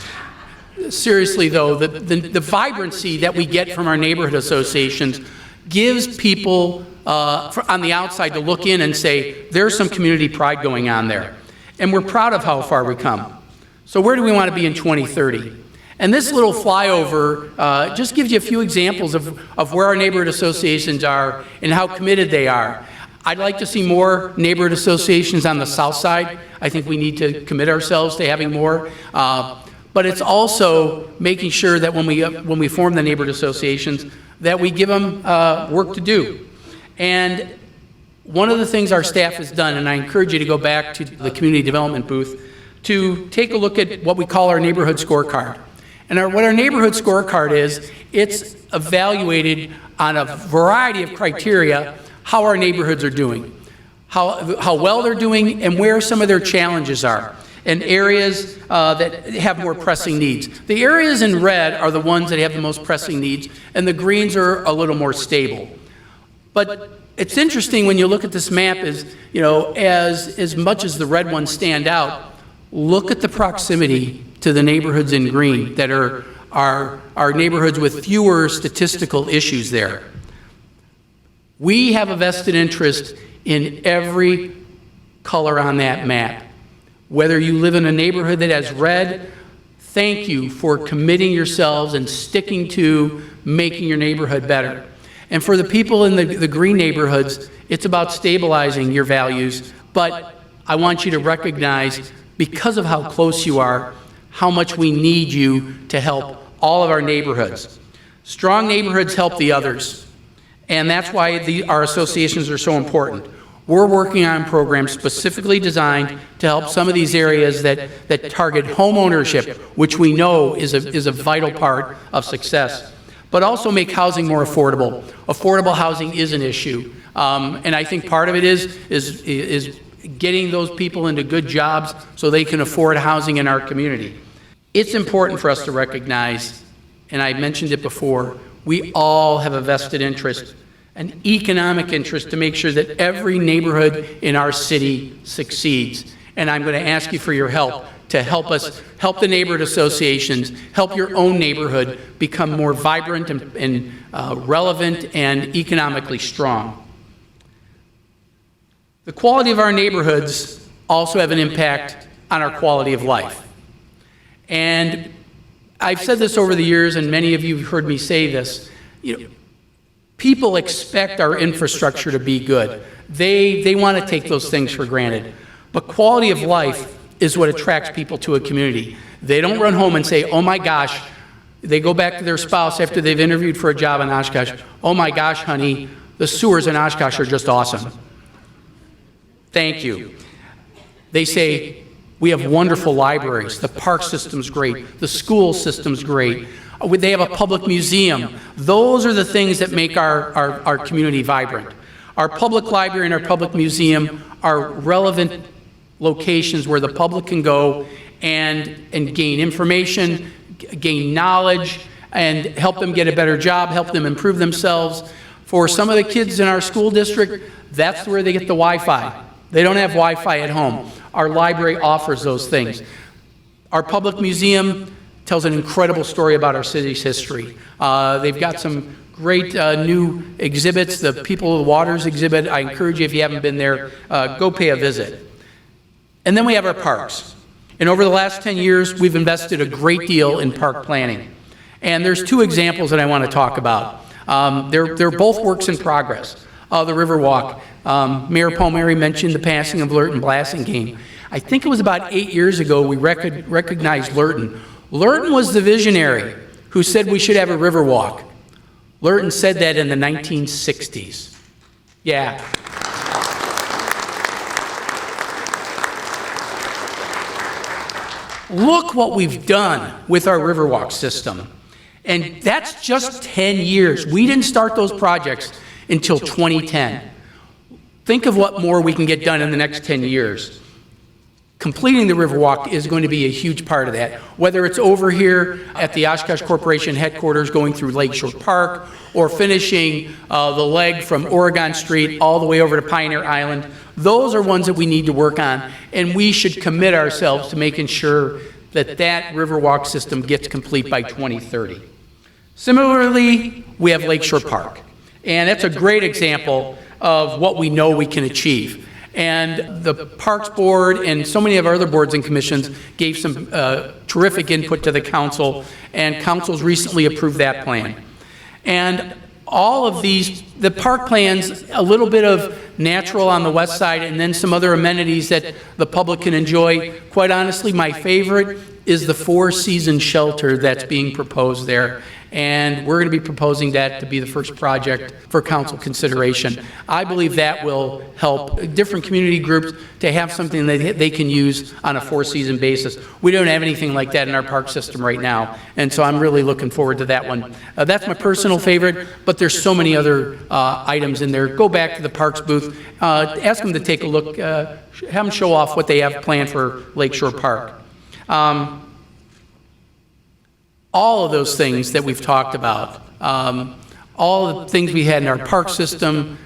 L: Seriously though, the vibrancy that we get from our neighborhood associations gives people on the outside to look in and say, there's some community pride going on there. And we're proud of how far we come. So where do we want to be in 2030? And this little flyover just gives you a few examples of where our neighborhood associations are and how committed they are. I'd like to see more neighborhood associations on the south side. I think we need to commit ourselves to having more. But it's also making sure that when we form the neighborhood associations, that we give them work to do. And one of the things our staff has done, and I encourage you to go back to the community development booth, to take a look at what we call our neighborhood scorecard. And what our neighborhood scorecard is, it's evaluated on a variety of criteria how our neighborhoods are doing, how well they're doing, and where some of their challenges are, and areas that have more pressing needs. The areas in red are the ones that have the most pressing needs, and the greens are a little more stable. But it's interesting when you look at this map is, you know, as much as the red ones stand out, look at the proximity to the neighborhoods in green that are our neighborhoods with fewer statistical issues there. We have a vested interest in every color on that map. Whether you live in a neighborhood that has red, thank you for committing yourselves and sticking to making your neighborhood better. And for the people in the green neighborhoods, it's about stabilizing your values, but I want you to recognize, because of how close you are, how much we need you to help all of our neighborhoods. Strong neighborhoods help the others, and that's why our associations are so important. We're working on programs specifically designed to help some of these areas that target home ownership, which we know is a vital part of success, but also make housing more affordable. Affordable housing is an issue, and I think part of it is getting those people into good jobs so they can afford housing in our community. It's important for us to recognize, and I mentioned it before, we all have a vested interest, an economic interest, to make sure that every neighborhood in our city succeeds. And I'm going to ask you for your help to help us help the neighborhood associations, help your own neighborhood become more vibrant and relevant and economically strong. The quality of our neighborhoods also have an impact on our quality of life. And I've said this over the years, and many of you have heard me say this. You know, people expect our infrastructure to be good. They want to take those things for granted. But quality of life is what attracts people to a community. They don't run home and say, oh my gosh, they go back to their spouse after they've interviewed for a job in Oshkosh, oh my gosh, honey, the sewers in Oshkosh are just awesome. Thank you. They say, we have wonderful libraries, the park system's great, the school system's great, they have a public museum. Those are the things that make our community vibrant. Our public library and our public museum are relevant locations where the public can go and gain information, gain knowledge, and help them get a better job, help them improve themselves. For some of the kids in our school district, that's where they get the Wi-Fi. They don't have Wi-Fi at home. Our library offers those things. Our public museum tells an incredible story about our city's history. They've got some great new exhibits. The People of the Waters exhibit, I encourage you, if you haven't been there, go pay a visit. And then we have our parks. And over the last 10 years, we've invested a great deal in park planning. And there's two examples that I want to talk about. They're both works in progress. The Riverwalk. Mayor Palmieri mentioned the passing of Lurton Blasingame. I think it was about 8 years ago we recognized Lurton. Lurton was the visionary who said we should have a Riverwalk. Lurton said that in the 1960s. Yeah. Look what we've done with our Riverwalk system. And that's just 10 years. We didn't start those projects until 2010. Think of what more we can get done in the next 10 years. Completing the Riverwalk is going to be a huge part of that, whether it's over here at the Oshkosh Corporation headquarters going through Lakeshore Park, or finishing the leg from Oregon Street all the way over to Pioneer Island. Those are ones that we need to work on, and we should commit ourselves to making sure that that Riverwalk system gets complete by 2030. Similarly, we have Lakeshore Park, and that's a great example of what we know we can achieve. And the Parks Board and so many of our other boards and commissions gave some terrific input to the council, and council's recently approved that plan. And all of these, the park plans, a little bit of natural on the west side and then some other amenities that the public can enjoy. Quite honestly, my favorite is the four-season shelter that's being proposed there. And we're going to be proposing that to be the first project for council consideration. I believe that will help different community groups to have something that they can use on a four-season basis. We don't have anything like that in our park system right now, and so I'm really looking forward to that one. That's my personal favorite, but there's so many other items in there. Go back to the parks booth, ask them to take a look, have them show off what they have planned for Lakeshore Park. All of those things that we've talked about, all the things we had in our park system,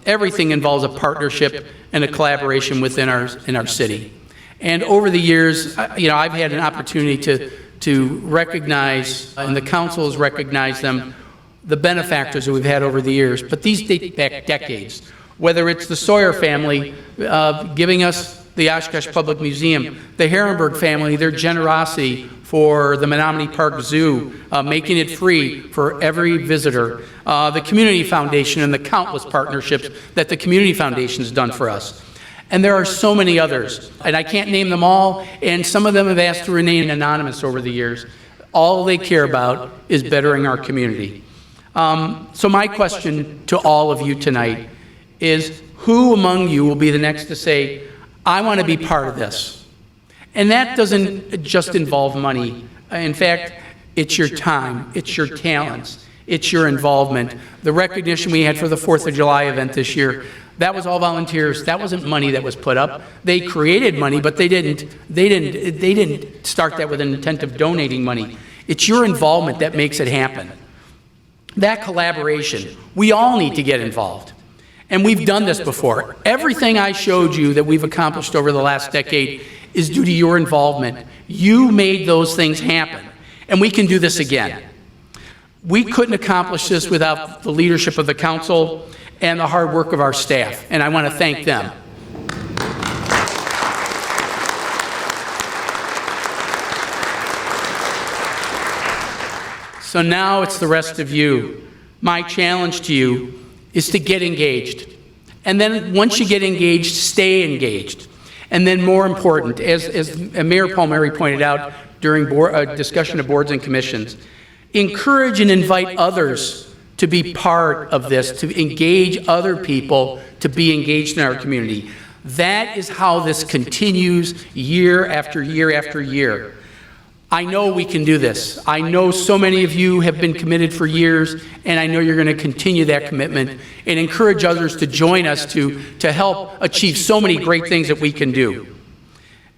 L: everything involves a partnership and a collaboration within our city. And over the years, I've had an opportunity to recognize, and the council has recognized them, the benefactors that we've had over the years. But these date back decades. Whether it's the Sawyer family giving us the Oshkosh Public Museum, the Herrenberg family, their generosity for the Menominee Park Zoo, making it free for every visitor, the Community Foundation and the countless partnerships that the Community Foundation has done for us. And there are so many others, and I can't name them all, and some of them have asked to remain anonymous over the years. All they care about is bettering our community. So my question to all of you tonight is, who among you will be the next to say, I want to be part of this? And that doesn't just involve money. In fact, it's your time, it's your talents, it's your involvement. The recognition we had for the 4th of July event this year, that was all volunteers. That wasn't money that was put up. They created money, but they didn't start that with an intent of donating money. It's your involvement that makes it happen. That collaboration, we all need to get involved. And we've done this before. Everything I showed you that we've accomplished over the last decade is due to your involvement. You made those things happen, and we can do this again. We couldn't accomplish this without the leadership of the council and the hard work of our staff, and I want to thank them. So now it's the rest of you. My challenge to you is to get engaged. And then once you get engaged, stay engaged. And then more important, as Mayor Palmieri pointed out during a discussion of boards and commissions, encourage and invite others to be part of this, to engage other people to be engaged in our community. That is how this continues year after year after year. I know we can do this. I know so many of you have been committed for years, and I know you're going to continue that commitment and encourage others to join us to help achieve so many great things that we can do.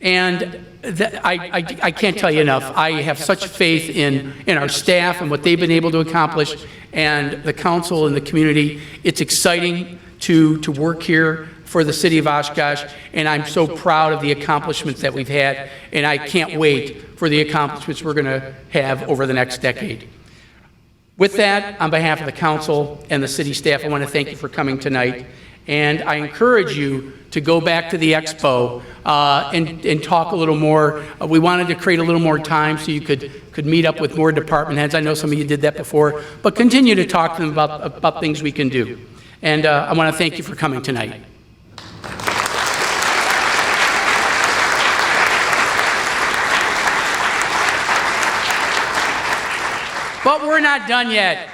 L: And I can't tell you enough. I have such faith in our staff and what they've been able to accomplish, and the council and the community. It's exciting to work here for the city of Oshkosh, and I'm so proud of the accomplishments that we've had, and I can't wait for the accomplishments we're going to have over the next decade. With that, on behalf of the council and the city staff, I want to thank you for coming tonight, and I encourage you to go back to the expo and talk a little more. We wanted to create a little more time so you could meet up with more department heads. I know some of you did that before, but continue to talk to them about things we can do. And I want to thank you for coming tonight. But we're not done yet.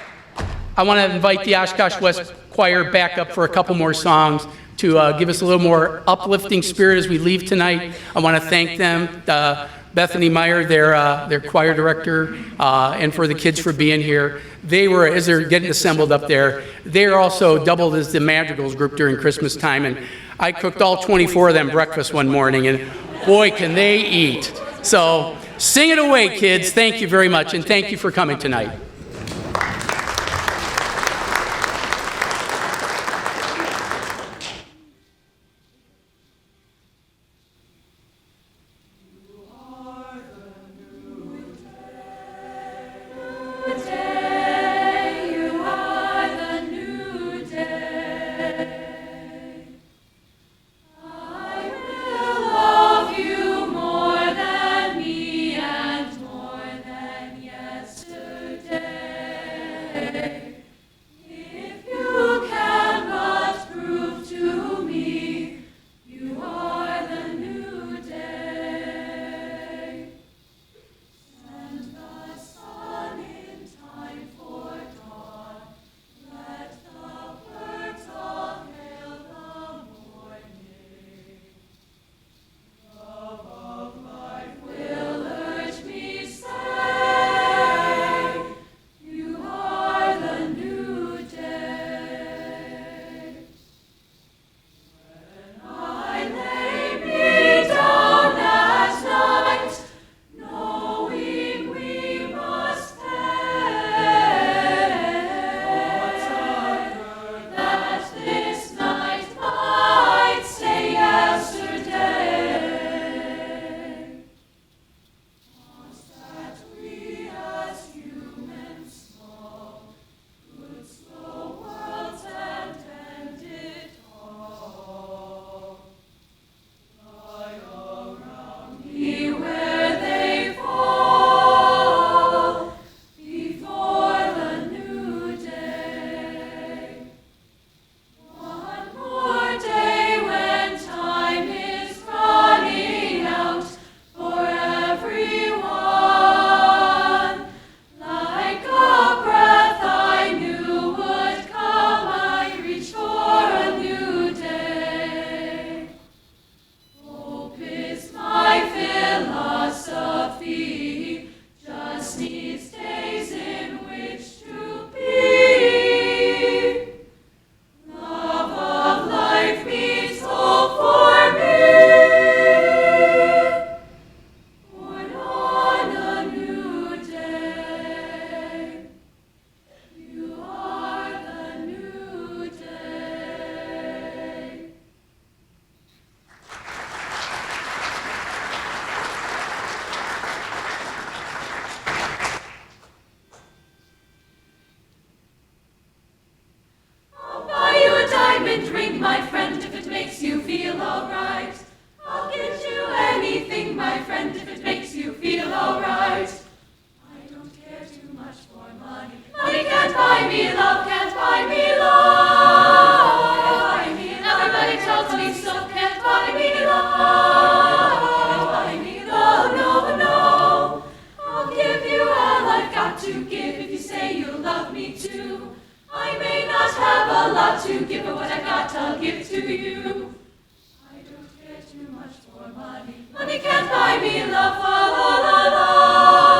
L: I want to invite the Oshkosh West Choir back up for a couple more songs to give us a little more uplifting spirit as we leave tonight. I want to thank them, Bethany Meyer, their choir director, and for the kids for being here. They were, as they're getting assembled up there, they're also doubled as the Madrigals group during Christmas time, and I cooked all 24 of them breakfast one morning, and boy, can they eat. So sing it away, kids. Thank you very much, and thank you for coming tonight.
B: Money can't buy me love, la la la la.